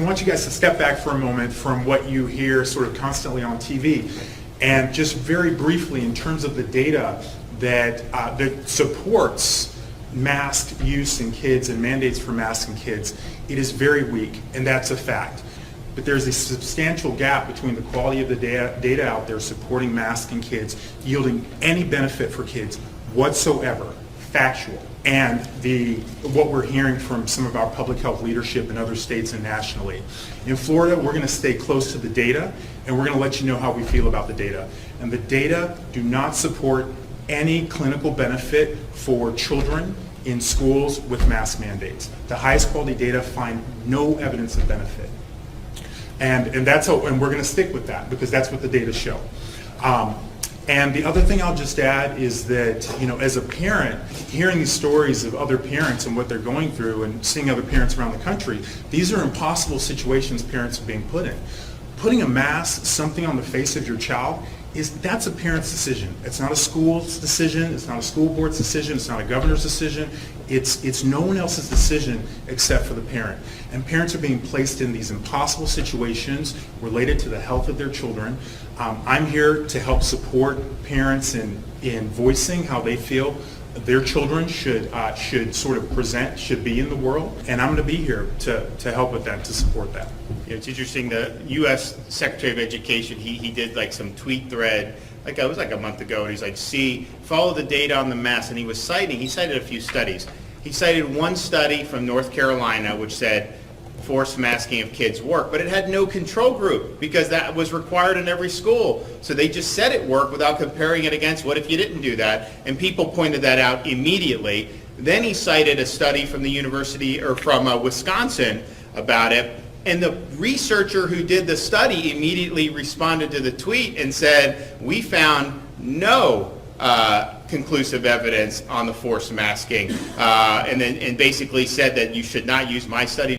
want you guys to step back for a moment from what you hear sort of constantly on TV, and just very briefly, in terms of the data that supports mask use in kids and mandates for masks in kids, it is very weak, and that's a fact. But there's a substantial gap between the quality of the data out there supporting masks in kids, yielding any benefit for kids whatsoever, factual, and what we're hearing from some of our public health leadership in other states and nationally. In Florida, we're going to stay close to the data, and we're going to let you know how we feel about the data. And the data do not support any clinical benefit for children in schools with mask mandates. The highest quality data find no evidence of benefit. And we're going to stick with that because that's what the data show. And the other thing I'll just add is that, as a parent, hearing these stories of other parents and what they're going through and seeing other parents around the country, these are impossible situations parents are being put in. Putting a mask, something on the face of your child, that's a parent's decision. It's not a school's decision. It's not a school board's decision. It's not a governor's decision. It's no one else's decision except for the parent. And parents are being placed in these impossible situations related to the health of their children. I'm here to help support parents in voicing how they feel their children should sort of present, should be in the world, and I'm going to be here to help with that, to support that. It's interesting, the U.S. Secretary of Education, he did like some tweet thread, it was like a month ago, and he's like, follow the data on the mask, and he cited a few studies. He cited one study from North Carolina which said forced masking of kids work, but it had no control group because that was required in every school. So they just said it worked without comparing it against what if you didn't do that, and people pointed that out immediately. Then he cited a study from the university or from Wisconsin about it, and the researcher who did the study immediately responded to the tweet and said, we found no conclusive evidence on the forced masking, and basically said that you should not use my study